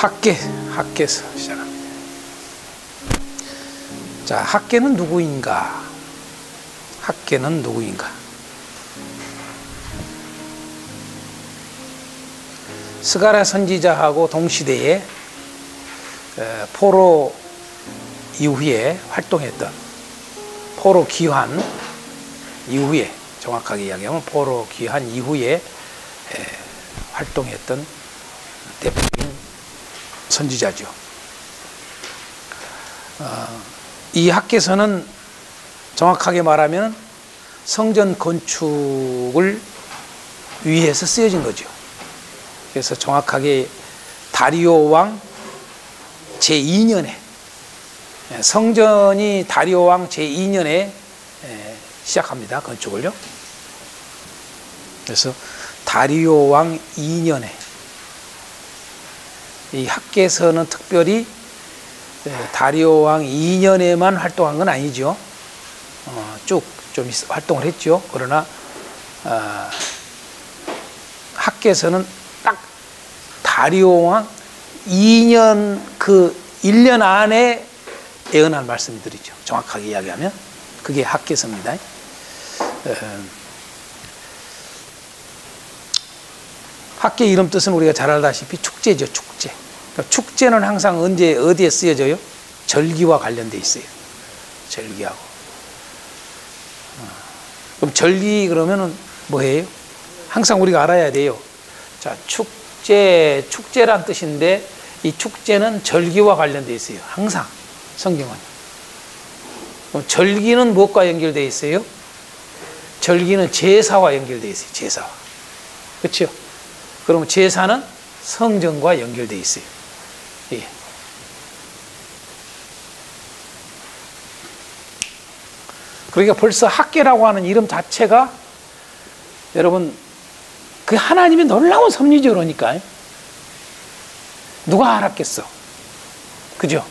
학계에서 시작합니다. 자, 학계는 누구인가? 학계는 누구인가? 스가랴 선지자하고 동시대에 포로 이후에 활동했던, 포로 귀환 이후에, 정확하게 이야기하면 포로 귀환 이후에 활동했던 대표적인 선지자죠. 이 학계서는 정확하게 말하면 성전 건축을 위해서 쓰여진 거죠. 그래서 정확하게 다리오 왕 제2년에, 성전이 다리오 왕 제2년에 시작합니다. 건축을요. 그래서 다리오 왕 2년에, 이 학계서는 특별히 다리오 왕 2년에만 활동한 건 아니죠. 쭉 좀 활동을 했죠. 그러나 학계서는 딱 다리오 왕 2년 그 1년 안에 예언한 말씀드리죠. 정확하게 이야기하면 그게 학계서입니다. 학계 이름 뜻은 우리가 잘 알다시피 축제죠. 축제. 그러니까 축제는 항상 언제 어디에 쓰여져요? 절기와 관련돼 있어요. 절기하고. 그럼 절기 그러면은 뭐예요? 항상 우리가 알아야 돼요. 자, 축제란 뜻인데 이 축제는 절기와 관련돼 있어요. 항상 성경은. 그럼 절기는 무엇과 연결돼 있어요? 절기는 제사와 연결돼 있어요. 제사와. 그렇죠? 그러면 제사는 성전과 연결돼 있어요. 예. 그러니까 벌써 학계라고 하는 이름 자체가 여러분 그 하나님의 놀라운 섭리죠. 그러니까 누가 알았겠어? 그죠?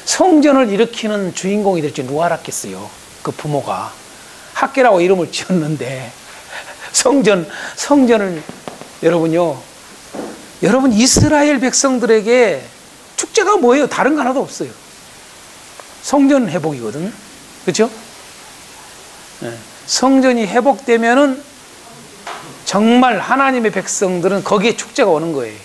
성전을 일으키는 주인공이 될지 누가 알았겠어요? 그 부모가 학계라고 이름을 지었는데 성전을 여러분요, 여러분 이스라엘 백성들에게 축제가 뭐예요? 다른 거 하나도 없어요. 성전 회복이거든요. 그렇죠? 성전이 회복되면은 정말 하나님의 백성들은 거기에 축제가 오는 거예요.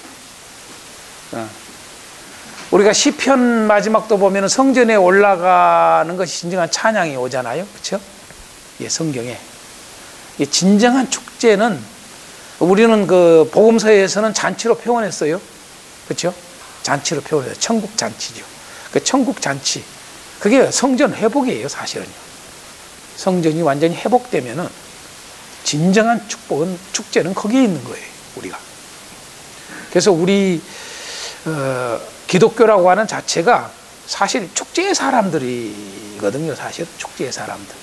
우리가 시편 마지막도 보면은 성전에 올라가는 것이 진정한 찬양이 오잖아요. 그렇죠? 예, 성경에. 이 진정한 축제는 우리는 그 복음서에서는 잔치로 표현했어요. 그렇죠? 잔치로 표현해요. 천국 잔치죠. 그 천국 잔치. 그게 성전 회복이에요, 사실은요. 성전이 완전히 회복되면은 진정한 축제는 거기에 있는 거예요, 우리가. 그래서 우리 기독교라고 하는 자체가 사실 축제의 사람들이거든요, 사실. 축제의 사람들.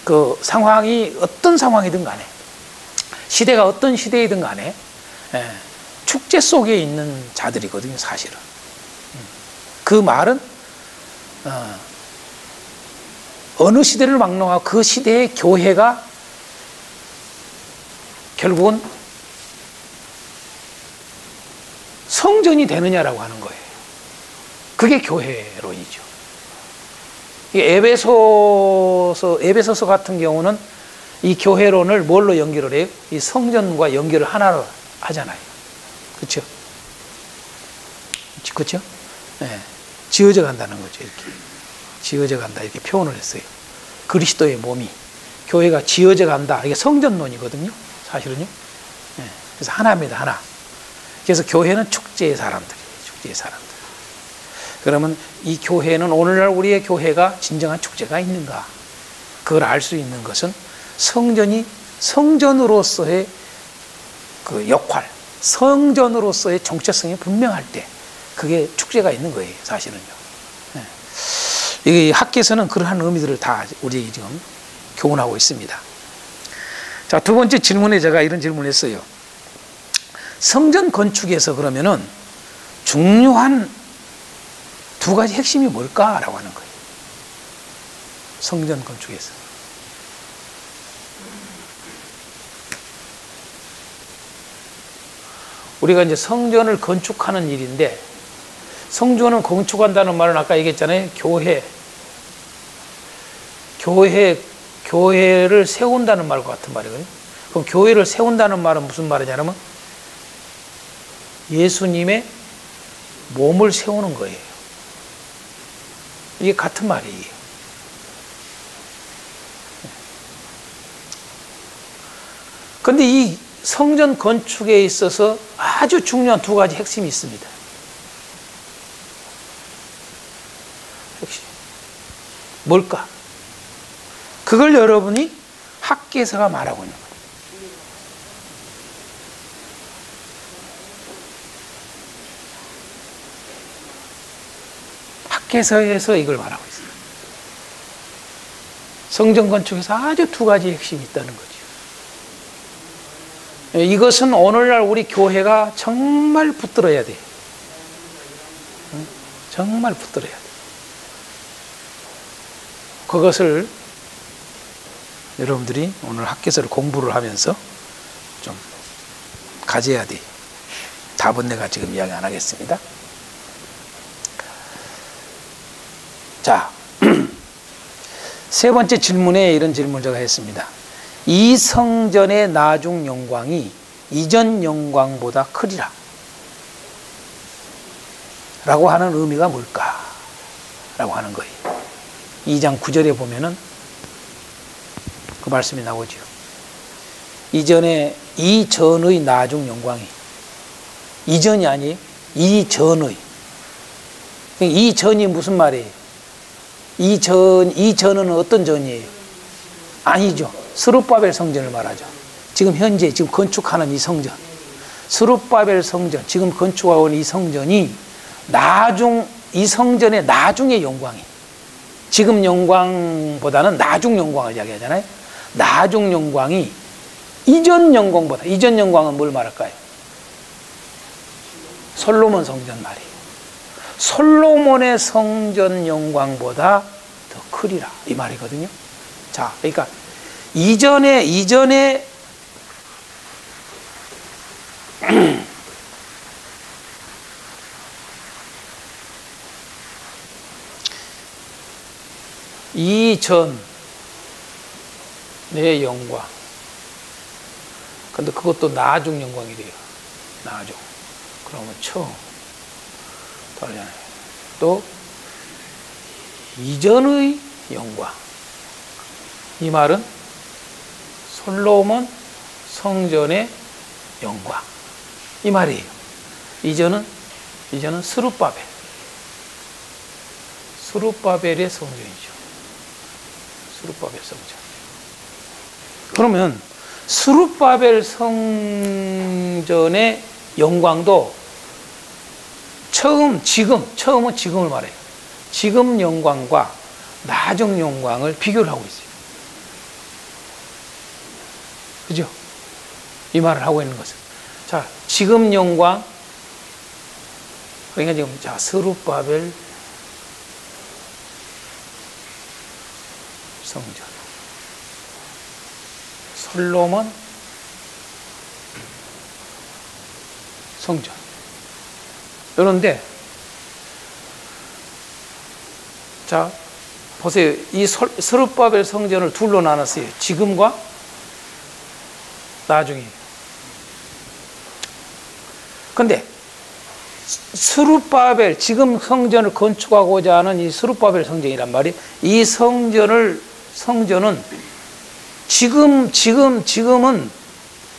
그 상황이 어떤 상황이든 간에, 시대가 어떤 시대이든 간에 축제 속에 있는 자들이거든요, 사실은. 그 말은 어느 시대를 막론하고 그 시대의 교회가 결국은 성전이 되느냐라고 하는 거예요. 그게 교회론이죠. 에베소서 같은 경우는 이 교회론을 뭘로 연결을 해요? 이 성전과 연결을 하나로 하잖아요. 그렇죠? 그렇죠? 네. 지어져 간다는 거죠. 이렇게 지어져 간다 이렇게 표현을 했어요. 그리스도의 몸이 교회가 지어져 간다. 이게 성전론이거든요. 사실은요. 네. 그래서 하나입니다. 하나. 그래서 교회는 축제의 사람들이에요. 축제의 사람들. 그러면 이 교회는 오늘날 우리의 교회가 진정한 축제가 있는가? 그걸 알 수 있는 것은 성전이 성전으로서의 그 역할, 성전으로서의 정체성이 분명할 때 그게 축제가 있는 거예요, 사실은요. 이 학계에서는 그러한 의미들을 다 우리에게 지금 교훈하고 있습니다. 자, 두 번째 질문에 제가 이런 질문을 했어요. 성전 건축에서 그러면은 중요한 두 가지 핵심이 뭘까라고 하는 거예요. 성전 건축에서. 우리가 이제 성전을 건축하는 일인데, 성전을 건축한다는 말은 아까 얘기했잖아요. 교회를 세운다는 말과 같은 말이거든요. 그럼 교회를 세운다는 말은 무슨 말이냐면 예수님의 몸을 세우는 거예요. 이게 같은 말이에요. 그런데 이 성전 건축에 있어서 아주 중요한 두 가지 핵심이 있습니다. 핵심. 뭘까? 그걸 여러분이 학개서가 말하고 있는 거예요. 학개서에서 이걸 말하고 있어요. 성전 건축에서 아주 두 가지 핵심이 있다는 거죠. 이것은 오늘날 우리 교회가 정말 붙들어야 돼요. 정말 붙들어야 돼요. 그것을 여러분들이 오늘 학개서를 공부를 하면서 좀 가져야 돼요. 답은 내가 지금 이야기 안 하겠습니다. 자, 세 번째 질문에 이런 질문을 제가 했습니다. 이 성전의 나중 영광이 이전 영광보다 크리라 라고 하는 의미가 뭘까? 라고 하는 거예요. 2장 9절에 보면은 그 말씀이 나오죠. 이전의 나중 영광이, 이전이 아니에요. 이전의. 이전이 무슨 말이에요? 이전은 어떤 전이에요? 아니죠. 스룹바벨 성전을 말하죠. 지금 현재 지금 건축하는 이 성전, 스룹바벨 성전, 지금 건축하고 있는 이 성전이 이 성전의 나중의 영광이, 지금 영광보다는 나중 영광을 이야기하잖아요. 나중 영광이 이전 영광보다, 이전 영광은 뭘 말할까요? 솔로몬 성전 말이에요. 솔로몬의 성전 영광보다 더 크리라 이 말이거든요. 자, 그러니까 이전에 이전 내 영광. 근데 그것도 나중 영광이래요. 나중. 그러면 처음. 다르잖아요. 또 이전의 영광. 이 말은 솔로몬 성전의 영광. 이 말이에요. 이전은 스룹바벨의 성전이죠. 스룹바벨 성전. 그러면 스룹바벨 성전의 영광도 처음은 지금을 말해요. 지금 영광과 나중 영광을 비교를 하고 있어요. 그죠? 이 말을 하고 있는 것은. 자, 지금 영광. 그러니까 지금, 자, 스룹바벨 성전. 솔로몬 성전. 그런데, 자, 보세요. 이 스룹바벨 성전을 둘로 나눴어요. 지금과 나중에. 근데 스룹바벨, 지금 성전을 건축하고자 하는 이 스룹바벨 성전이란 말이에요. 이 성전은 지금은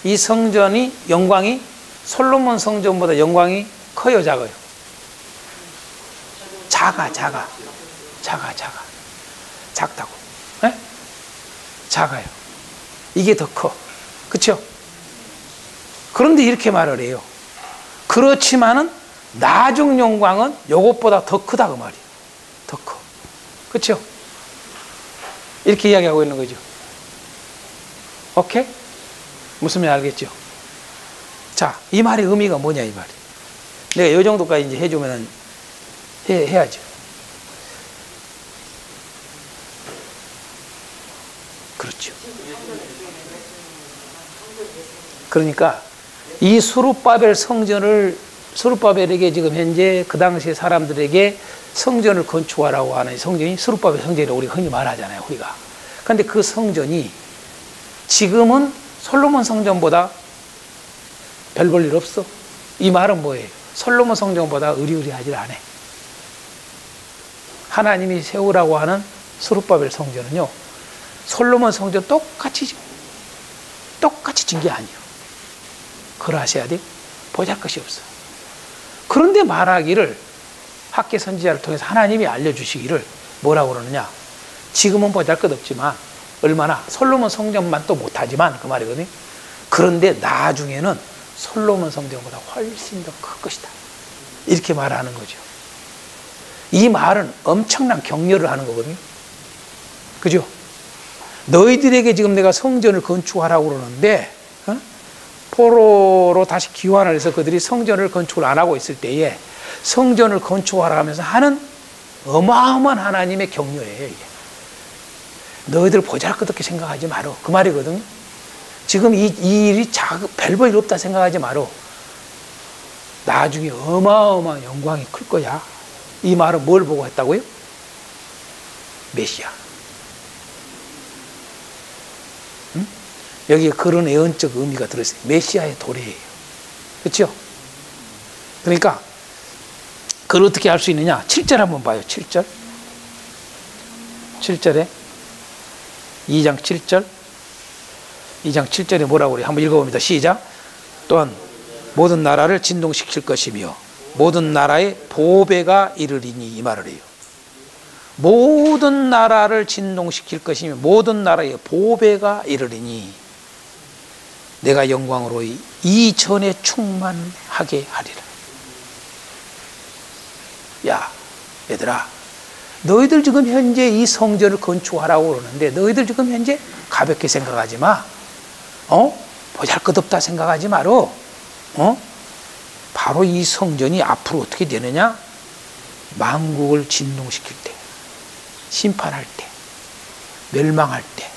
이 성전이 영광이 솔로몬 성전보다 영광이 커요, 작아요? 작다고. 네? 작아요. 이게 더 커. 그렇죠? 그런데 이렇게 말을 해요. 그렇지만은 나중 영광은 요것보다 더 크다 그 말이에요. 더 커. 그렇죠? 이렇게 이야기하고 있는 거죠. 오케이? 무슨 말인지 알겠죠? 자, 이 말의 의미가 뭐냐 이 말이. 내가 이 정도까지 이제 해주면은 해야죠. 그렇죠. 그러니까 이 스룹바벨에게 지금 현재 그 당시 사람들에게 성전을 건축하라고 하는 성전이 스룹바벨 성전이라고 우리가 흔히 말하잖아요, 우리가. 그런데 그 성전이 지금은 솔로몬 성전보다 별 볼 일 없어. 이 말은 뭐예요? 솔로몬 성전보다 의리의리하지 않아. 하나님이 세우라고 하는 스룹바벨 성전은요, 솔로몬 성전 똑같이 진 게 아니에요. 그러하셔야 돼요. 보잘것이 없어. 그런데 말하기를, 학계 선지자를 통해서 하나님이 알려주시기를 뭐라고 그러느냐, 지금은 보잘것 없지만 얼마나 솔로몬 성전만 또 못하지만 그 말이거든요. 그런데 나중에는 솔로몬 성전보다 훨씬 더 클 것이다, 이렇게 말하는 거죠. 이 말은 엄청난 격려를 하는 거거든요. 그죠? 너희들에게 지금 내가 성전을 건축하라고 그러는데, 포로로 다시 귀환을 해서 그들이 성전을 건축을 안 하고 있을 때에 성전을 건축하라 하면서 하는 어마어마한 하나님의 격려예요, 이게. 너희들 보잘것없게 생각하지 마라, 그 말이거든요. 지금 이 일이 별볼 일 없다 생각하지 마라. 나중에 어마어마한 영광이 클 거야. 이 말은 뭘 보고 했다고요? 메시아. 여기에 그런 애언적 의미가 들어있어요. 메시아의 도래예요. 그렇죠? 그러니까 그걸 어떻게 알 수 있느냐? 7절 한번 봐요. 7절. 7절에 2장 7절. 2장 7절에 뭐라고 그래요? 한번 읽어봅니다. 시작. 또한 모든 나라를 진동시킬 것이며 모든 나라의 보배가 이르리니, 이 말을 해요. 모든 나라를 진동시킬 것이며 모든 나라의 보배가 이르리니 내가 영광으로 이전에 충만하게 하리라. 야, 얘들아, 너희들 지금 현재 이 성전을 건축하라고 그러는데 너희들 지금 현재 가볍게 생각하지 마. 보잘것없다 생각하지 마라. 바로 이 성전이 앞으로 어떻게 되느냐? 만국을 진동시킬 때, 심판할 때, 멸망할 때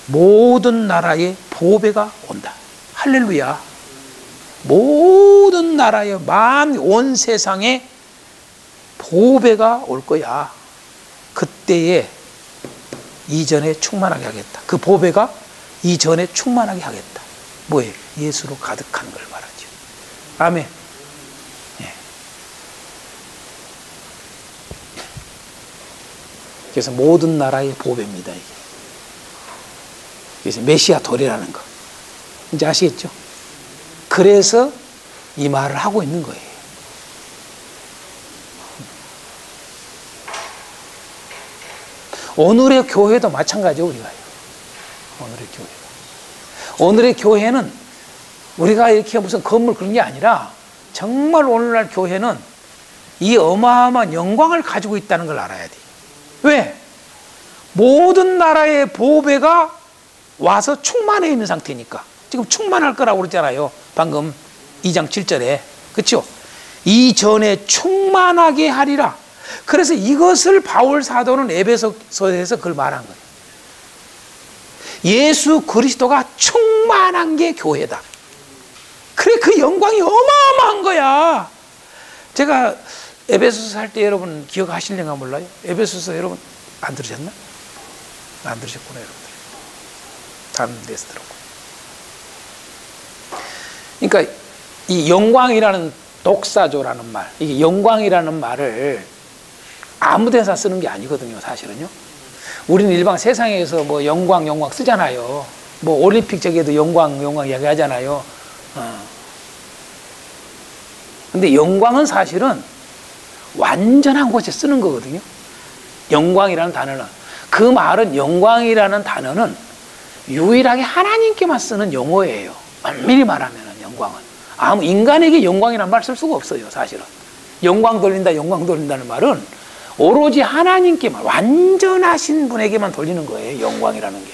모든 나라의 보배가 온다. 할렐루야. 모든 나라의 온 세상에 보배가 올 거야. 그때에 이전에 충만하게 하겠다. 그 보배가 이전에 충만하게 하겠다. 뭐예요? 예수로 가득한 걸 말하죠. 아멘. 예. 그래서 모든 나라의 보배입니다, 이게. 그래서 메시아 도래라는 거. 이제 아시겠죠? 그래서 이 말을 하고 있는 거예요. 오늘의 교회도 마찬가지죠, 우리가요. 오늘의 교회가. 오늘의 교회는 우리가 이렇게 무슨 건물 그런 게 아니라 정말 오늘날 교회는 이 어마어마한 영광을 가지고 있다는 걸 알아야 돼. 왜? 모든 나라의 보배가 와서 충만해 있는 상태니까. 지금 충만할 거라고 그랬잖아요, 방금 2장 7절에. 그렇죠? 이전에 충만하게 하리라. 그래서 이것을 바울 사도는 에베소서에서 그걸 말한 거예요. 예수 그리스도가 충만한 게 교회다. 그래, 그 영광이 어마어마한 거야. 제가 에베소서 할 때 여러분 기억하실려나 몰라요? 에베소서 여러분 안 들으셨나? 안 들으셨구나, 여러분들. 다른 데서 들었고. 그러니까 이 영광이라는 독사조라는 말, 이게 영광이라는 말을 아무 데나 쓰는 게 아니거든요, 사실은요. 우리는 일반 세상에서 뭐 영광 쓰잖아요. 뭐 올림픽 저기에도 영광 이야기하잖아요. 근데 영광은 사실은 완전한 곳에 쓰는 거거든요. 영광이라는 단어는. 그 말은, 영광이라는 단어는 유일하게 하나님께만 쓰는 용어예요. 엄밀히 말하면 영광은. 아무 인간에게 영광이라는 말 쓸 수가 없어요, 사실은. 영광 돌린다는 말은 오로지 하나님께만, 완전하신 분에게만 돌리는 거예요, 영광이라는 게.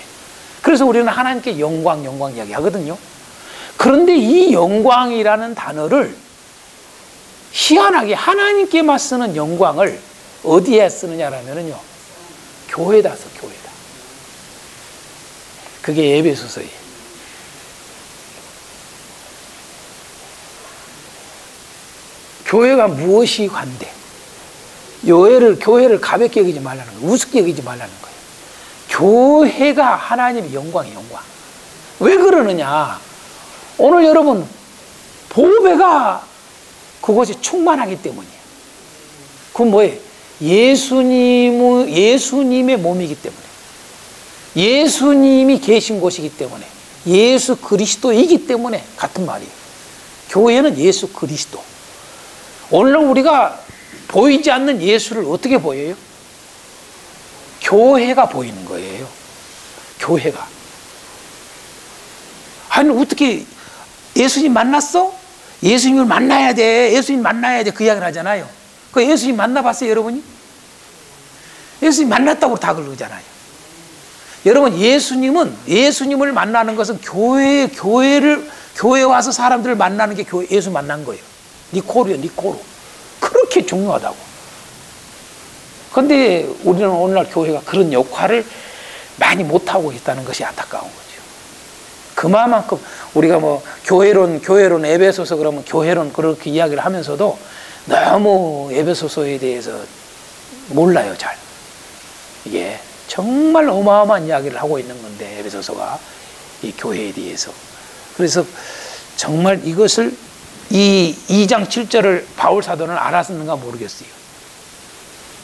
그래서 우리는 하나님께 영광 이야기 하거든요. 그런데 이 영광이라는 단어를 희한하게 하나님께만 쓰는 영광을 어디에 쓰느냐라면요, 교회다 써, 교회다. 그게 에베소서예요. 교회가 무엇이 관대? 교회를 가볍게 여기지 말라는 거예요. 우습게 여기지 말라는 거예요. 교회가 하나님의 영광이 영광. 왜 그러느냐? 오늘 여러분 보배가 그것이 충만하기 때문이에요. 그건 뭐예요? 예수님의 몸이기 때문에, 예수님이 계신 곳이기 때문에, 예수 그리스도이기 때문에 같은 말이에요. 교회는 예수 그리스도. 오늘 우리가 보이지 않는 예수를 어떻게 보여요? 교회가 보이는 거예요. 교회가. 아니 어떻게 예수님 만났어? 예수님을 만나야 돼. 예수님 만나야 돼. 그 이야기를 하잖아요. 그 예수님 만나봤어요, 여러분이? 예수님 만났다고 다 그러잖아요. 여러분, 예수님을 만나는 것은 교회에 와서 사람들을 만나는 게 예수 만난 거예요. 니코로요, 니코로. 그렇게 중요하다고. 그런데 우리는 오늘날 교회가 그런 역할을 많이 못하고 있다는 것이 안타까운 거죠. 그만큼 우리가 뭐 교회론 에베소서 그러면 교회론 그렇게 이야기를 하면서도 너무 에베소서에 대해서 몰라요, 잘. 이게 정말 어마어마한 이야기를 하고 있는 건데, 에베소서가 이 교회에 대해서. 그래서 정말 이것을 이 2장 7절을 바울 사도는 알았는가 모르겠어요.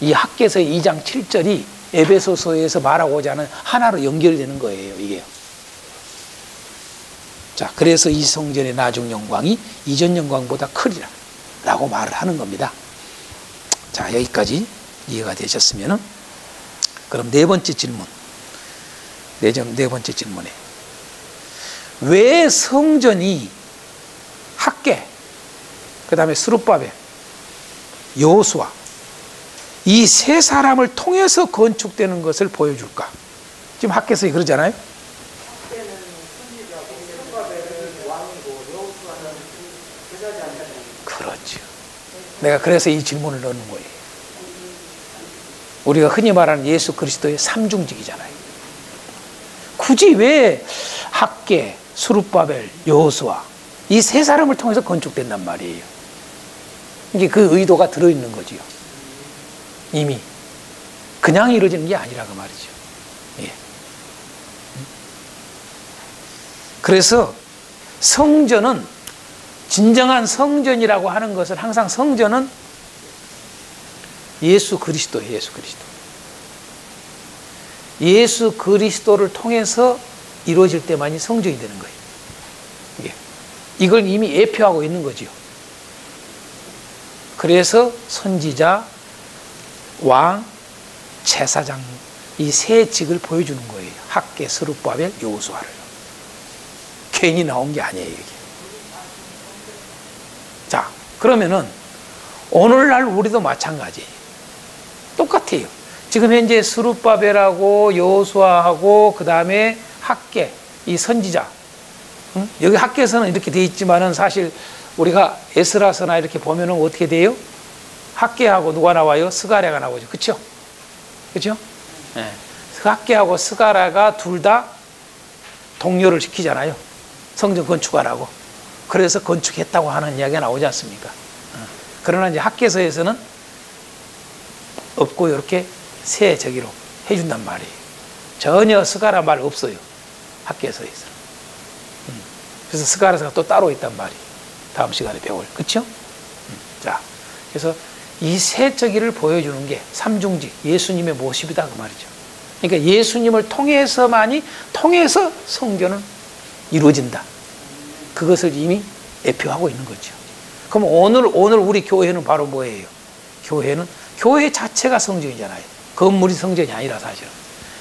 이 학개서의 2장 7절이 에베소서에서 말하고자 하는 하나로 연결되는 거예요, 이게요. 자, 그래서 이 성전의 나중 영광이 이전 영광보다 크리라 라고 말을 하는 겁니다. 자, 여기까지 이해가 되셨으면 그럼 네 번째 질문. 네 번째 질문에 왜 성전이 학개, 그 다음에 스룹바벨, 여호수아 이 세 사람을 통해서 건축되는 것을 보여줄까? 지금 학개서에 그러잖아요. 그렇죠. 내가 그래서 이 질문을 넣는 거예요. 우리가 흔히 말하는 예수 그리스도의 삼중직이잖아요. 굳이 왜 학개, 스룹바벨, 여호수아 이 세 사람을 통해서 건축된단 말이에요. 이게 그 의도가 들어있는 거지요. 이미 그냥 이루어지는 게 아니라 그 말이죠. 예. 그래서 성전은, 진정한 성전이라고 하는 것은 항상 성전은 예수 그리스도예요. 예수 그리스도. 예수 그리스도를 통해서 이루어질 때만이 성전이 되는 거예요. 예. 이걸 이미 예표하고 있는 거죠. 그래서 선지자, 왕, 제사장 이 세 직을 보여주는 거예요. 학개, 스룹바벨, 여호수아를. 괜히 나온 게 아니에요, 이게. 자, 그러면은 오늘날 우리도 마찬가지예요. 똑같아요. 지금 현재 스룹바벨하고 여호수아하고 그 다음에 학개, 이 선지자. 여기 학개서는 이렇게 돼 있지만은 사실 우리가 에스라서나 이렇게 보면은 어떻게 돼요? 학개하고 누가 나와요? 스가랴가 나오죠. 그렇죠? 그렇죠? 네. 학개하고 스가랴가 둘 다 동료를 시키잖아요. 성전 건축하라고. 그래서 건축했다고 하는 이야기가 나오지 않습니까? 그러나 이제 학개서에서는 없고 이렇게 새 저기로 해준단 말이에요. 전혀 스가랴 말 없어요. 학개서에서. 그래서 스가랴서가 또 따로 있단 말이에요. 다음 시간에 배울. 그렇죠? 자, 그래서 이 세 저기를 보여주는 게 삼중직, 예수님의 모습이다 그 말이죠. 그러니까 예수님을 통해서 성전은 이루어진다. 그것을 이미 예표하고 있는 거죠. 그럼 오늘 우리 교회는 바로 뭐예요? 교회 자체가 성전이잖아요. 건물이 성전이 아니라 사실은.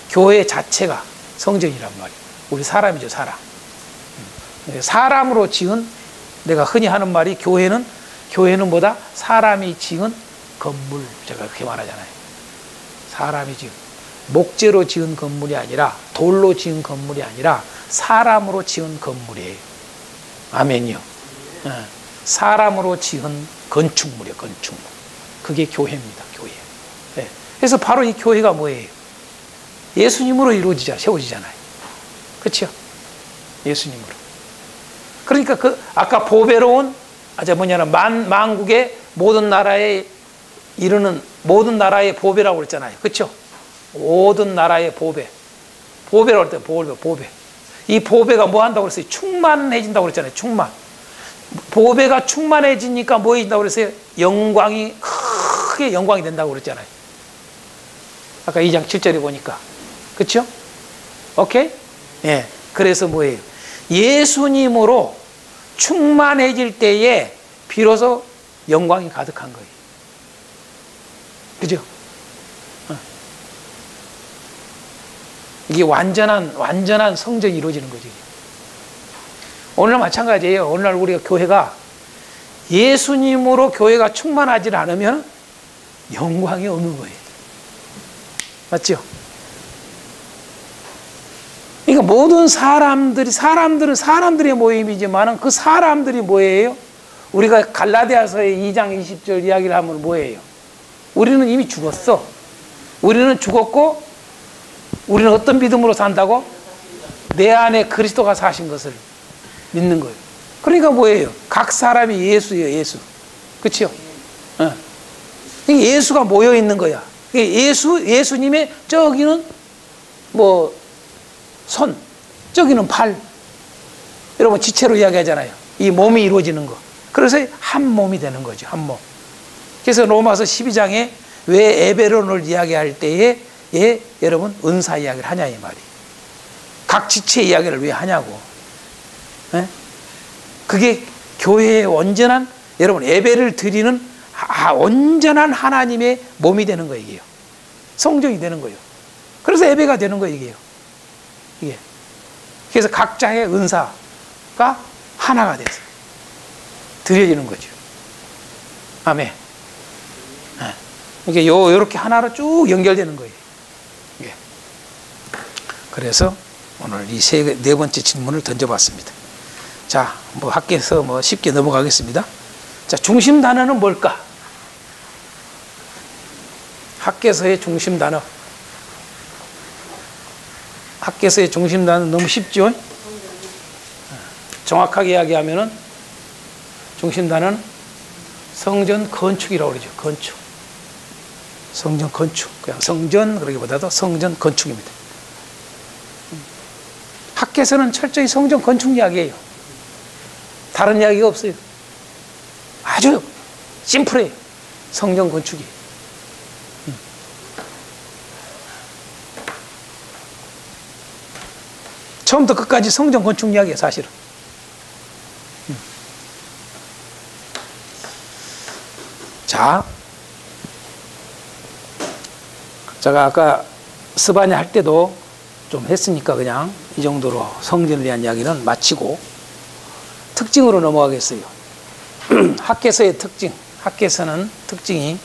교회 자체가 성전이란 말이에요. 우리 사람이죠, 사람. 사람으로 지은, 내가 흔히 하는 말이 교회는 뭐다? 사람이 지은 건물. 제가 그렇게 말하잖아요. 사람이 지은, 목재로 지은 건물이 아니라, 돌로 지은 건물이 아니라 사람으로 지은 건물이에요. 아멘이요. 사람으로 지은 건축물이에요. 건축물. 그게 교회입니다. 교회. 네. 그래서 바로 이 교회가 뭐예요? 예수님으로 세워지잖아요. 그렇죠? 예수님으로. 그러니까 아까 보배로운, 만국의 모든 나라에 이르는 모든 나라의 보배라고 그랬잖아요. 그렇죠? 모든 나라의 보배. 보배라고 할 때 보배. 이 보배가 뭐 한다고 그랬어요? 충만해진다고 그랬잖아요. 충만. 보배가 충만해지니까 뭐 해진다고 그랬어요? 영광이 크게 영광이 된다고 그랬잖아요. 아까 2장 7절에 보니까. 그렇죠? 오케이? 예. 그래서 뭐예요? 예수님으로 충만해질 때에 비로소 영광이 가득한 거예요. 그죠? 이게 완전한 성전이 이루어지는 거죠. 오늘날 마찬가지예요. 오늘날 우리가 교회가 예수님으로 교회가 충만하지 않으면 영광이 없는 거예요. 맞죠? 그러니까 모든 사람들은 사람들의 모임이지만 그 사람들이 뭐예요? 우리가 갈라디아서의 2장 20절 이야기를 하면 뭐예요? 우리는 이미 죽었어. 우리는 죽었고 우리는 어떤 믿음으로 산다고? 내 안에 그리스도가 사신 것을 믿는 거예요. 그러니까 뭐예요? 각 사람이 예수예요. 예수. 그렇죠? 예수가 모여 있는 거야. 예수님의 저기는 뭐 손, 저기는 팔. 여러분 지체로 이야기하잖아요. 이 몸이 이루어지는 거. 그래서 한 몸이 되는 거죠. 한 몸. 그래서 로마서 12장에 왜 에베론을 이야기할 때에 여러분 은사 이야기를 하냐 이 말이에요. 각 지체 이야기를 왜 하냐고. 네? 그게 교회의 온전한 여러분 예배를 드리는 온전한 하나님의 몸이 되는 거예요. 이게요. 성전이 되는 거예요. 그래서 예배가 되는 거예요. 이게요. 이게. 그래서 각자의 은사가 하나가 돼서 드려지는 거죠. 아멘. 이게 요렇게 하나로 쭉 연결되는 거예요. 이게. 그래서 오늘 이 네 번째 질문을 던져봤습니다. 자, 뭐 학교에서 뭐 쉽게 넘어가겠습니다. 자, 중심 단어는 뭘까? 학교에서의 중심 단어. 학교에서의 중심 단어 너무 쉽죠? 정확하게 이야기하면은 중심 단어는 성전 건축이라고 그러죠. 건축. 성전 건축. 그냥 성전 그러기보다도 성전 건축입니다. 학교에서는 철저히 성전 건축 이야기예요. 다른 이야기가 없어요. 아주 심플해요. 성전 건축이. 처음부터 끝까지 성전 건축 이야기예요, 사실은. 자, 제가 아까 스바냐 할 때도 좀 했으니까 그냥 이 정도로 성전에 대한 이야기는 마치고 특징으로 넘어가겠어요. 학개서의 특징. 학개서는 특징이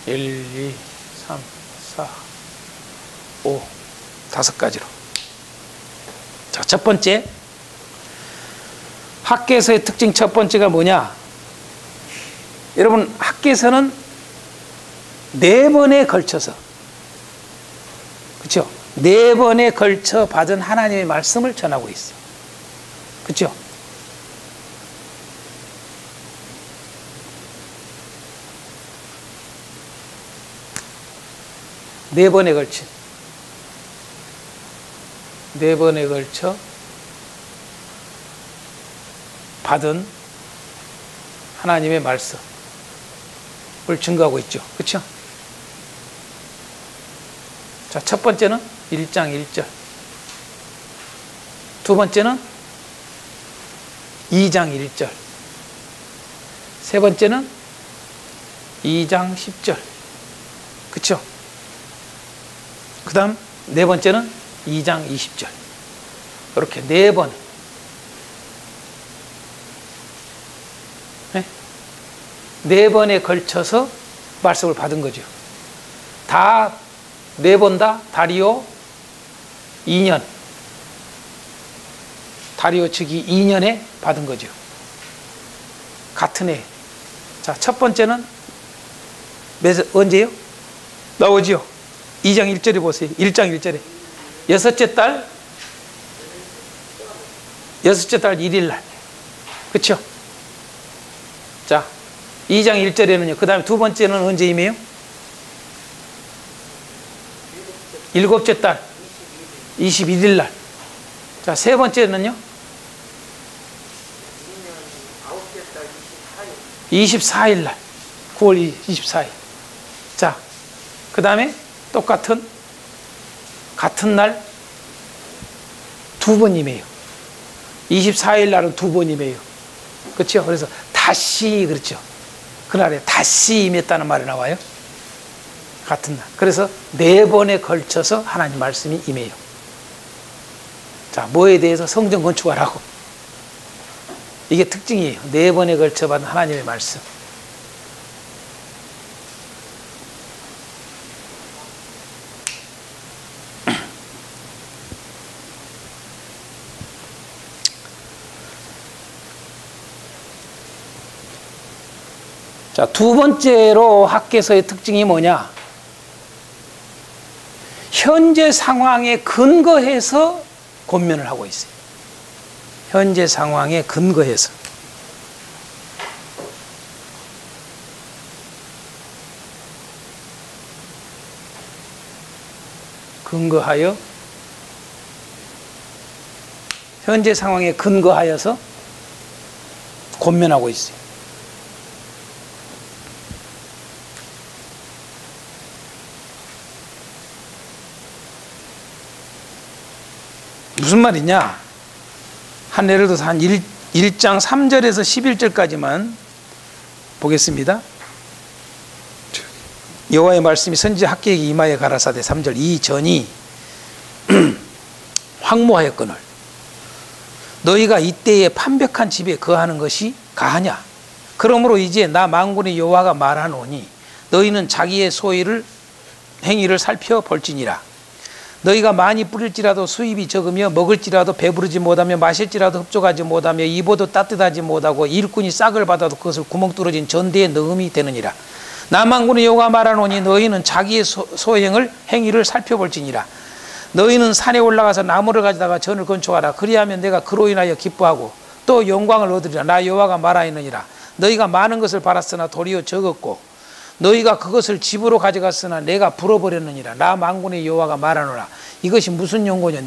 1, 2, 3, 4, 5 5가지로. 자, 첫 번째 학개서의 특징 첫 번째가 뭐냐? 여러분 학개서는 4번에 걸쳐서 그렇죠? 4번에 걸쳐 받은 하나님의 말씀을 전하고 있어요. 그렇죠? 네 번에 걸쳐 받은 하나님의 말씀을 증거하고 있죠. 그렇죠? 자, 첫 번째는 1장 1절. 두 번째는 2장 1절. 세 번째는 2장 10절. 그렇죠? 그 다음 네 번째는 2장 20절. 이렇게 4번. 네 번에 걸쳐서 말씀을 받은 거죠. 다 4번 다 다리오 2년. 다리오 측이 2년에 받은 거죠. 같은 해. 자, 첫 번째는 언제요? 나오죠? 2장 1절에 보세요. 1장 1절에. 여섯째 달 여섯째 달 1일 날. 그쵸? 자, 2장 1절에는요. 그 다음에 두 번째는 언제 임해요? 일곱째 달 21일 날. 자, 세 번째는요? 24일 날. 9월 24일. 자, 그 다음에 똑같은 같은 날 두 번 임해요. 24일 날은 두 번 임해요. 그렇죠? 그래서 다시, 그렇죠? 그날에 다시 임했다는 말이 나와요. 같은 날. 그래서 네 번에 걸쳐서 하나님 말씀이 임해요. 자, 뭐에 대해서? 성전 건축하라고. 이게 특징이에요. 네 번에 걸쳐 받은 하나님의 말씀. 자, 두 번째로 학개서의 특징이 뭐냐? 현재 상황에 근거해서 권면을 하고 있어요. 현재 상황에 근거해서. 근거하여, 현재 상황에 근거하여서 권면하고 있어요. 무슨 말이냐? 한 예를 들어서 한 1장 3절에서 11절까지만 보겠습니다. 여호와의 말씀이 선지자 학개에게 임하여 가라사대 3절 이 전이 황무하였거늘 너희가 이때에 판벽한 집에 거하는 것이 가하냐? 그러므로 이제 나 만군의 여호와가 말하노니 너희는 자기의 행위를 살펴볼지니라. 너희가 많이 뿌릴지라도 수입이 적으며 먹을지라도 배부르지 못하며 마실지라도 흡족하지 못하며 입어도 따뜻하지 못하고 일꾼이 싹을 받아도 그것을 구멍 뚫어진 전대에 넣음이 되느니라. 나 만군의 여호와가 말하노니 너희는 자기의 행위를 살펴볼지니라. 너희는 산에 올라가서 나무를 가져다가 전을 건축하라. 그리하면 내가 그로 인하여 기뻐하고 또 영광을 얻으리라. 나 여호와가 말하였느니라. 너희가 많은 것을 바랐으나 도리어 적었고 너희가 그것을 집으로 가져갔으나 내가 불어버렸느니라. 나 만군의 여호와가 말하노라. 이것이 무슨 용고냐?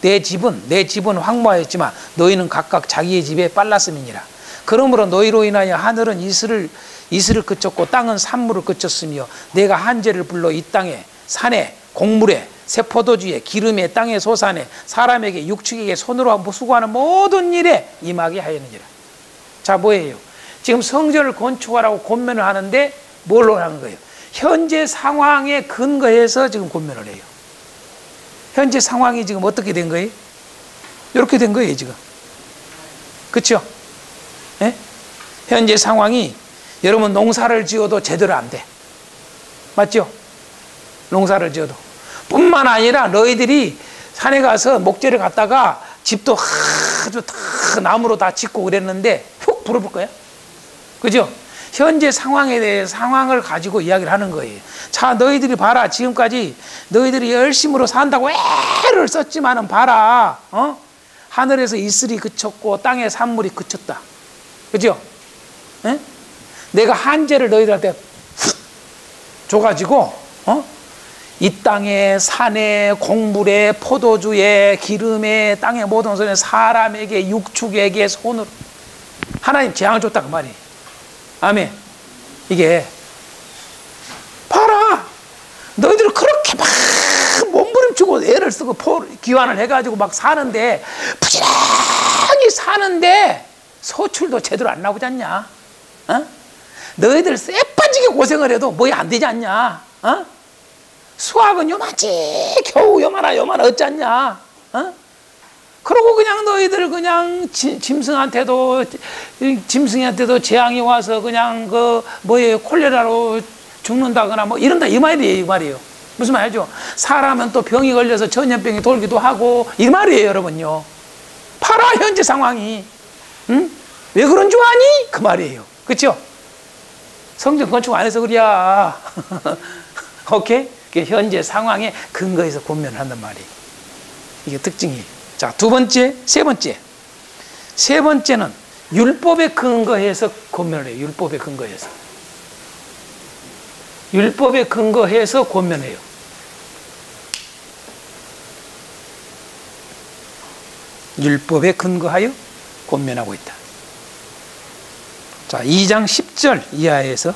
내 집은 황무하였지만 너희는 각각 자기의 집에 빨랐음이니라. 그러므로 너희로 인하여 하늘은 이슬을 그쳤고 땅은 산물을 그쳤으며 내가 한재를 불러 이 땅에 산에 곡물에 새 포도주에 기름에 땅의 소산에 사람에게 육축에게 손으로 수고하는 모든 일에 임하게 하였느니라. 자, 뭐예요? 지금 성전을 건축하라고 권면을 하는데 뭘로 하는 거예요? 현재 상황에 근거해서 지금 권면을 해요. 현재 상황이 지금 어떻게 된 거예요? 이렇게 된 거예요, 지금. 그렇죠? 네? 현재 상황이 여러분 농사를 지어도 제대로 안 돼. 맞죠? 농사를 지어도. 뿐만 아니라 너희들이 산에 가서 목재를 갖다가 집도 아주 다 나무로 다 짓고 그랬는데 훅 불어볼 거야? 그죠? 현재 상황에 대해 상황을 가지고 이야기를 하는 거예요. 자, 너희들이 봐라. 지금까지 너희들이 열심으로 산다고 애를 썼지만은 봐라. 하늘에서 이슬이 그쳤고 땅에 산물이 그쳤다. 그죠? 에? 내가 한재를 너희들한테 줘가지고 이 땅에 산에 곡물에 포도주에 기름에 땅의 모든 손에 사람에게 육축에게 손으로 하나님 재앙을 줬다 그 말이에요. 아멘. 이게 봐라. 너희들 그렇게 막 몸부림치고 애를 쓰고 기환을 해가지고 막 사는데 부지런히 사는데 소출도 제대로 안 나오지 않냐? 너희들 쎄빠지게 고생을 해도 뭐야 안 되지 않냐? 수학은 요만치 겨우 요만하 어찌 않냐? 그러고 그냥 너희들 그냥 짐승한테도 재앙이 와서 그냥 콜레라로 죽는다거나 뭐 이런다 이 말이에요. 무슨 말이죠? 사람은 또 병이 걸려서 전염병이 돌기도 하고 이 말이에요, 여러분요. 봐라 현재 상황이. 응? 왜 그런 줄 아니? 그 말이에요. 그렇죠? 성전 건축 안 해서 그래야. 오케이? 현재 상황에 근거해서 권면을 한단 말이에요. 이게 특징이에요. 자, 두 번째, 세 번째. 세 번째는 율법에 근거해서 권면해요. 율법에 근거해서. 율법에 근거해서 권면해요. 율법에 근거하여 권면하고 있다. 자, 2장 10절 이하에서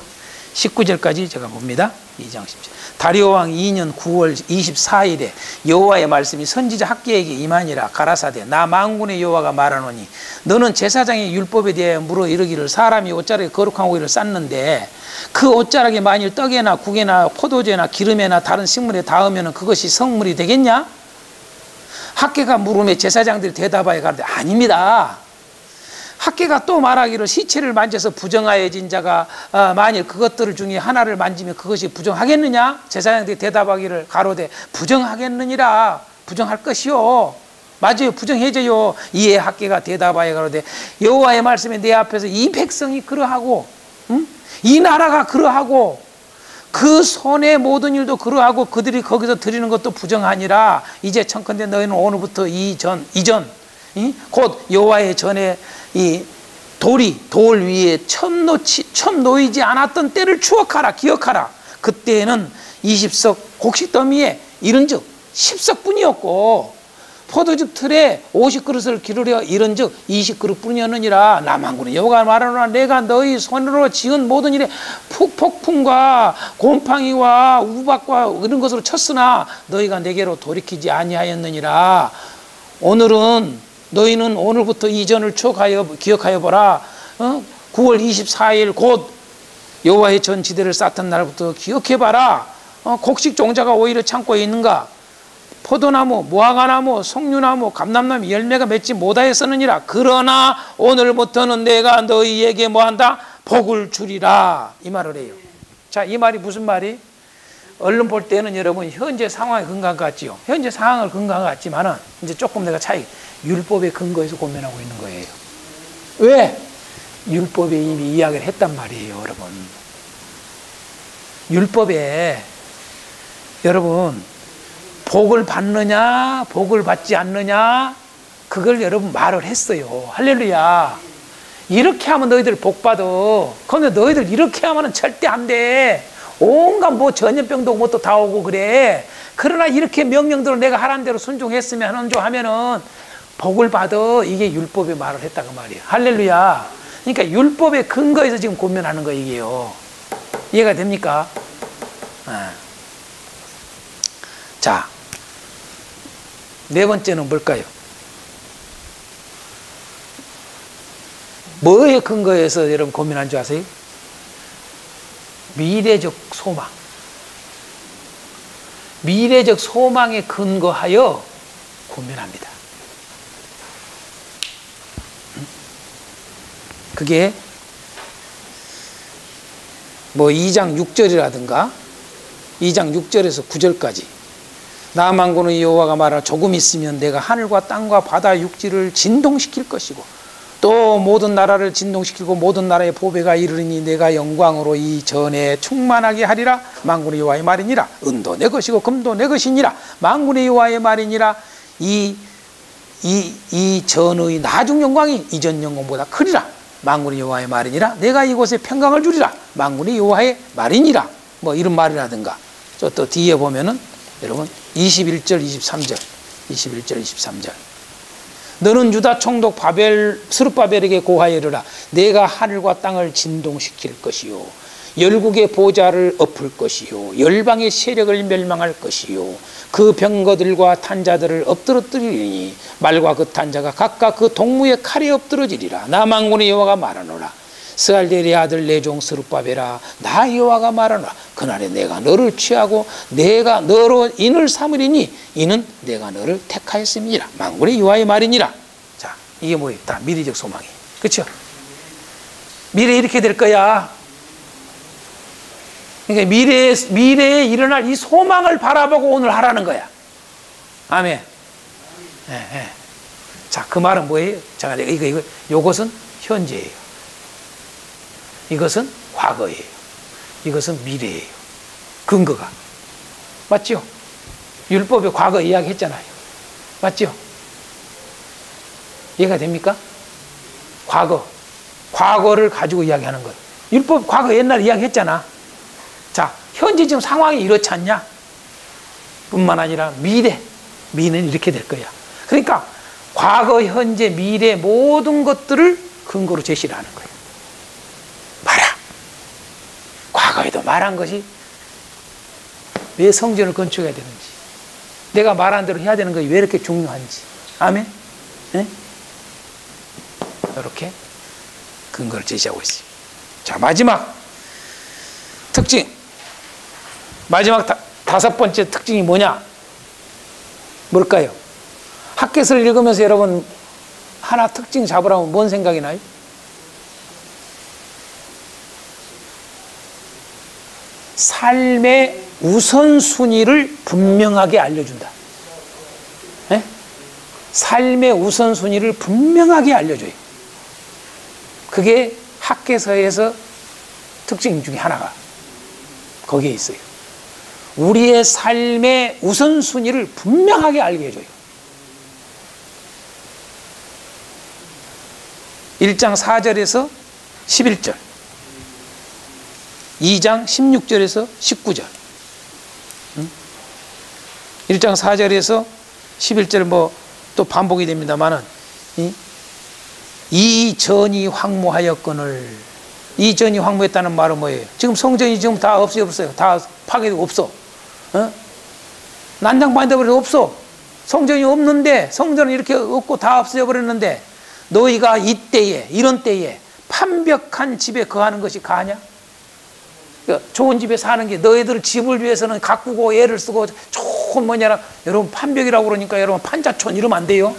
19절까지 제가 봅니다. 2장 10절. 다리오 왕 2년 9월 24일에 여호와의 말씀이 선지자 학기에게 임하니라. 가라사대 나 만군의 여호와가 말하노니 너는 제사장의 율법에 대하여 물어 이르기를 사람이 옷자락에 거룩한 고기를 쌓는데 그 옷자락에 만일 떡에나 국에나 포도주나 기름에나 다른 식물에 닿으면 그것이 성물이 되겠냐? 학계가 물음에 제사장들이 대답하여 가는데 아닙니다. 학계가 또 말하기를 시체를 만져서 부정하여진 자가 만일 그것들 중에 하나를 만지면 그것이 부정하겠느냐? 제사장들이 대답하기를 가로되 부정하겠느니라. 부정할 것이요. 맞아요. 부정해져요. 이에 학계가 대답하여 가로되 여호와의 말씀에 내 앞에서 이 백성이 그러하고 이 나라가 그러하고 그 손의 모든 일도 그러하고 그들이 거기서 드리는 것도 부정하니라. 이제 청컨대 너희는 오늘부터 곧 여호와의 전에 이 돌 위에 처음 놓이지 않았던 때를 추억하라. 기억하라. 그때에는 20석 곡식더미에 이른즉 10석뿐이었고 포도즙 틀에 50그릇을 기르려 이른즉 20그릇뿐이었느니라. 남한군의 여호와가 말하노라. 내가 너희 손으로 지은 모든 일에 폭풍과 곰팡이와 우박과 이런 것으로 쳤으나 너희가 내게로 돌이키지 아니하였느니라. 너희는 오늘부터 이전을 추억하여 기억하여 보라. 9월 24일 곧 여호와의 전 지대를 쌓던 날부터 기억해 봐라. 곡식 종자가 오히려 창고에 있는가? 포도나무, 무화과나무, 석류나무, 감람나무 열매가 맺지 못하였느니라. 그러나 오늘부터는 내가 너희에게 뭐한다? 복을 주리라. 이 말을 해요. 자, 이 말이 무슨 말이? 얼른 볼 때는 여러분 현재 상황에 근거한 것 같지요. 현재 상황을 근거한 것 같지만은 이제 조금 내가 율법에 근거해서 고민하고 있는 거예요. 왜? 율법에 이미 이야기를 했단 말이에요, 여러분. 율법에 여러분 복을 받느냐, 복을 받지 않느냐, 그걸 여러분 말을 했어요. 할렐루야. 이렇게 하면 너희들 복 받아. 그런데 너희들 이렇게 하면 절대 안 돼. 온갖 전염병도 뭐 또 다 오고 그래. 그러나 이렇게 명령대로 내가 하라는 대로 순종했으면 하면은 복을 받아. 이게 율법의 말을 했다고 말이에요. 할렐루야. 그러니까 율법에 근거해서 지금 고민하는 거예요, 이게요. 이해가 됩니까? 자, 네 번째는 뭘까요? 뭐에 근거해서 여러분 고민한 줄 아세요? 미래적 소망. 미래적 소망에 근거하여 고민합니다. 그게 2장 6절이라든가 2장 6절에서 9절까지 나 만군의 여호와가 말하라. 조금 있으면 내가 하늘과 땅과 바다 육지를 진동시킬 것이고 또 모든 나라를 진동시키고 모든 나라의 보배가 이르리니 내가 영광으로 이 전에 충만하게 하리라. 만군의 여호와의 말이니라. 은도 내 것이고 금도 내 것이니라. 만군의 여호와의 말이니라. 이 전의 나중 영광이 이전 영광보다 크리라. 만군의 여호와의 말이니라. 내가 이곳에 평강을 주리라. 만군의 여호와의 말이니라. 이런 말이라든가. 또 뒤에 보면은 여러분 21절 23절 21절 23절 너는 유다 총독 스룹바벨에게 고하여 이르라. 내가 하늘과 땅을 진동시킬 것이요 열국의 보좌를 엎을 것이요 열방의 세력을 멸망할 것이요 그 병거들과 탄자들을 엎드러뜨리니 말과 그 탄자가 각각 그 동무의 칼에 엎드러지리라. 나 만군의 여호와가 말하노라. 스알델의 아들 내 종 스룹바벨아 나 여호와가 말하노라. 그날에 내가 너를 취하고 내가 너로 인을 삼으리니 이는 내가 너를 택하였음이니라. 만군의 여호와의 말이니라. 자, 이게 뭐예요? 다 미래적 소망이. 그렇죠? 미래에 이렇게 될 거야. 그러니까 미래에 일어날 이 소망을 바라보고 오늘 하라는 거야. 아멘. 네. 자, 그 말은 뭐예요? 자, 요것은 현재예요. 이것은 과거예요. 이것은 미래예요. 근거가. 맞죠? 율법의 과거 이야기 했잖아요. 맞죠? 이해가 됩니까? 과거를 가지고 이야기하는 것. 율법 과거 옛날에 이야기했잖아. 자, 현재 지금 상황이 이렇지 않냐? 뿐만 아니라 미래는 이렇게 될 거야. 그러니까 과거, 현재, 미래 모든 것들을 근거로 제시를 하는 거예요. 봐라. 과거에도 말한 것이 왜 성전을 건축해야 되는지, 내가 말한 대로 해야 되는 것이 왜 이렇게 중요한지. 아멘? 네? 이렇게 근거를 제시하고 있어요. 자, 마지막 특징. 마지막 다섯 번째 특징이 뭐냐? 뭘까요? 학개서를 읽으면서 여러분 하나 특징 잡으라면 뭔 생각이 나요? 삶의 우선순위를 분명하게 알려준다. 네? 삶의 우선순위를 분명하게 알려줘요. 그게 학개서에서 특징 중에 하나가 거기에 있어요. 우리의 삶의 우선순위를 분명하게 알게 해줘요. 1장 4절에서 11절, 2장 16절에서 19절, 1장 4절에서 11절 뭐 또 반복이 됩니다만은, 이전이 황무하였거늘. 이전이 황무했다는 말은 뭐예요? 지금 성전이 지금 다 없어요? 다 파괴되고 없어. 난장판이 되어버려서 없어. 성전이 없는데, 성전은 이렇게 없고 다 없어져 버렸는데, 너희가 이때에, 이런 때에 판벽한 집에 거하는 것이 가냐? 그러니까 좋은 집에 사는 게, 너희들 집을 위해서는 가꾸고 애를 쓰고 좋은 뭐냐라, 여러분 판벽이라고 그러니까 여러분 판자촌 이러면 안 돼요.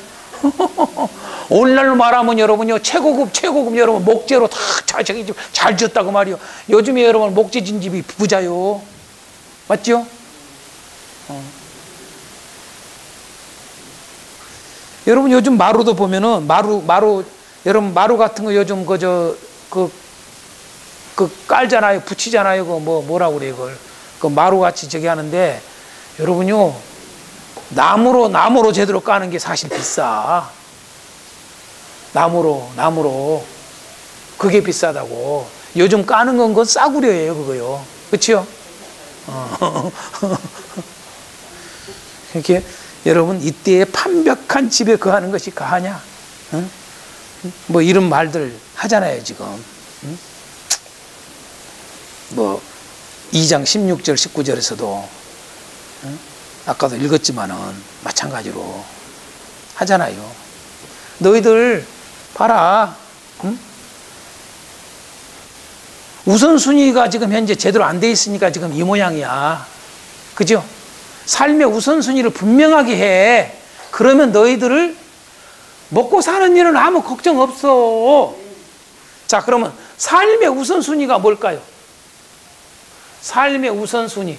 오늘날로 말하면 여러분요, 최고급 여러분 목재로 다 잘 지었다고 말이요. 요즘에 여러분 목재 진 집이 부자요. 맞죠? 여러분 요즘 마루도 보면은 여러분 마루 같은 거 요즘 그 깔잖아요, 붙이잖아요. 그 뭐라고 그래 이걸. 그 마루 같이 저기 하는데, 여러분요, 나무로 제대로 까는 게 사실 비싸. 나무로 그게 비싸다고. 요즘 까는 건 그건 싸구려예요, 그거요. 그렇죠? 이렇게 여러분 이때에 판벽한 집에 거하는 것이 가하냐? 뭐 이런 말들 하잖아요 지금. 뭐 2장 16절 19절에서도 아까도 읽었지만은 마찬가지로 하잖아요. 너희들 봐라. 우선순위가 지금 현재 제대로 안 돼 있으니까 지금 이 모양이야. 그죠? 삶의 우선순위를 분명하게 해. 그러면 너희들을 먹고 사는 일은 아무 걱정 없어. 자, 그러면 삶의 우선순위가 뭘까요? 삶의 우선순위.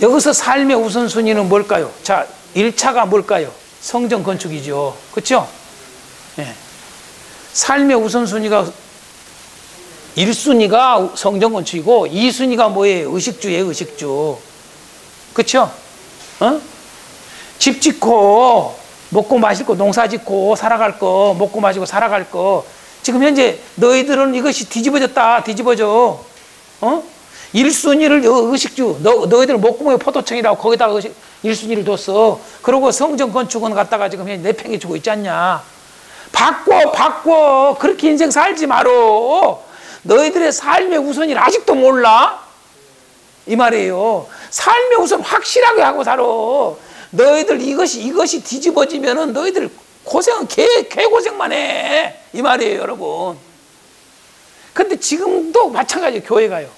여기서 삶의 우선순위는 뭘까요? 자, 1차가 뭘까요? 성전 건축이죠. 그렇죠? 네. 삶의 우선순위가 1순위가 성전 건축이고 2순위가 뭐예요? 의식주예요, 의식주. 그렇죠? 집 짓고 먹고 마실 거, 농사 짓고 살아갈 거, 먹고 마시고 살아갈 거. 지금 현재 너희들은 이것이 뒤집어져. 1순위를 의식주, 너희들은 목구멍에 포도청이라고 거기다가 1순위를 뒀어. 그리고 성전 건축은 갖다가 지금 현재 내팽개치고 있지 않냐. 바꿔. 그렇게 인생 살지 마로. 너희들의 삶의 우선을 아직도 몰라? 이 말이에요. 삶의 우선 확실하게 하고 살아. 너희들 이것이 뒤집어지면은 너희들 고생은 개고생만 해. 이 말이에요, 여러분. 근데 지금도 마찬가지예요, 교회가요.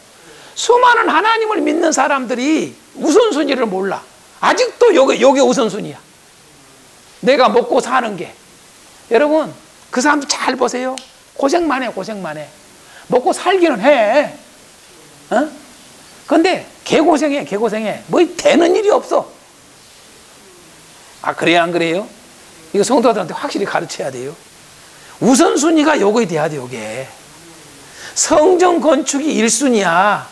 수많은 하나님을 믿는 사람들이 우선순위를 몰라. 아직도 요게 우선순위야. 내가 먹고 사는 게. 여러분, 그 사람들 잘 보세요. 고생만 해. 먹고 살기는 해. 근데 개고생해. 뭐 되는 일이 없어. 아, 그래요, 안 그래요? 이거 성도들한테 확실히 가르쳐야 돼요. 우선순위가 요거에 돼야 돼, 요게. 성전 건축이 1순위야.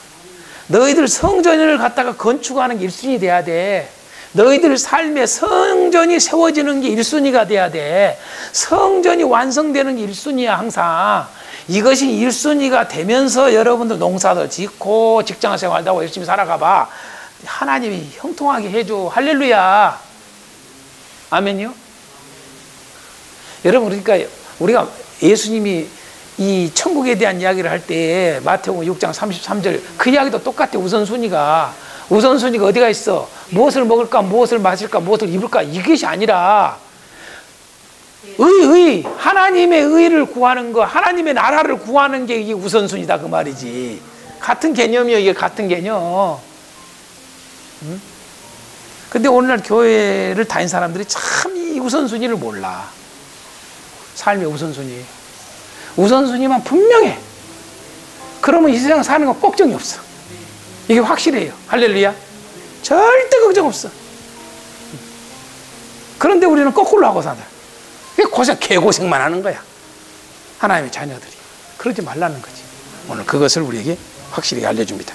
너희들 성전을 갖다가 건축하는 게 1순위 돼야 돼. 너희들 삶에 성전이 세워지는 게 1순위가 돼야 돼. 성전이 완성되는 게 1순위야 항상. 이것이 1순위가 되면서 여러분들 농사도 짓고 직장생활도 하고 열심히 살아가봐. 하나님이 형통하게 해줘. 할렐루야. 아멘요. 여러분, 그러니까 우리가 예수님이 이 천국에 대한 이야기를 할 때 마태복음 6장 33절 그 이야기도 똑같아. 우선순위가 어디가 있어? 무엇을 먹을까, 무엇을 마실까, 무엇을 입을까, 이것이 아니라 하나님의 의를 구하는 거, 하나님의 나라를 구하는 게 이게 우선순위다 그 말이지. 같은 개념이에요. 이게 같은 개념. 근데 오늘날 교회를 다닌 사람들이 참 이 우선순위를 몰라. 삶의 우선순위만 분명해. 그러면 이 세상 사는 거 걱정이 없어. 이게 확실해요. 할렐루야. 절대 걱정 없어. 그런데 우리는 거꾸로 하고 산다. 개고생만 하는 거야. 하나님의 자녀들이. 그러지 말라는 거지. 오늘 그것을 우리에게 확실히 알려줍니다.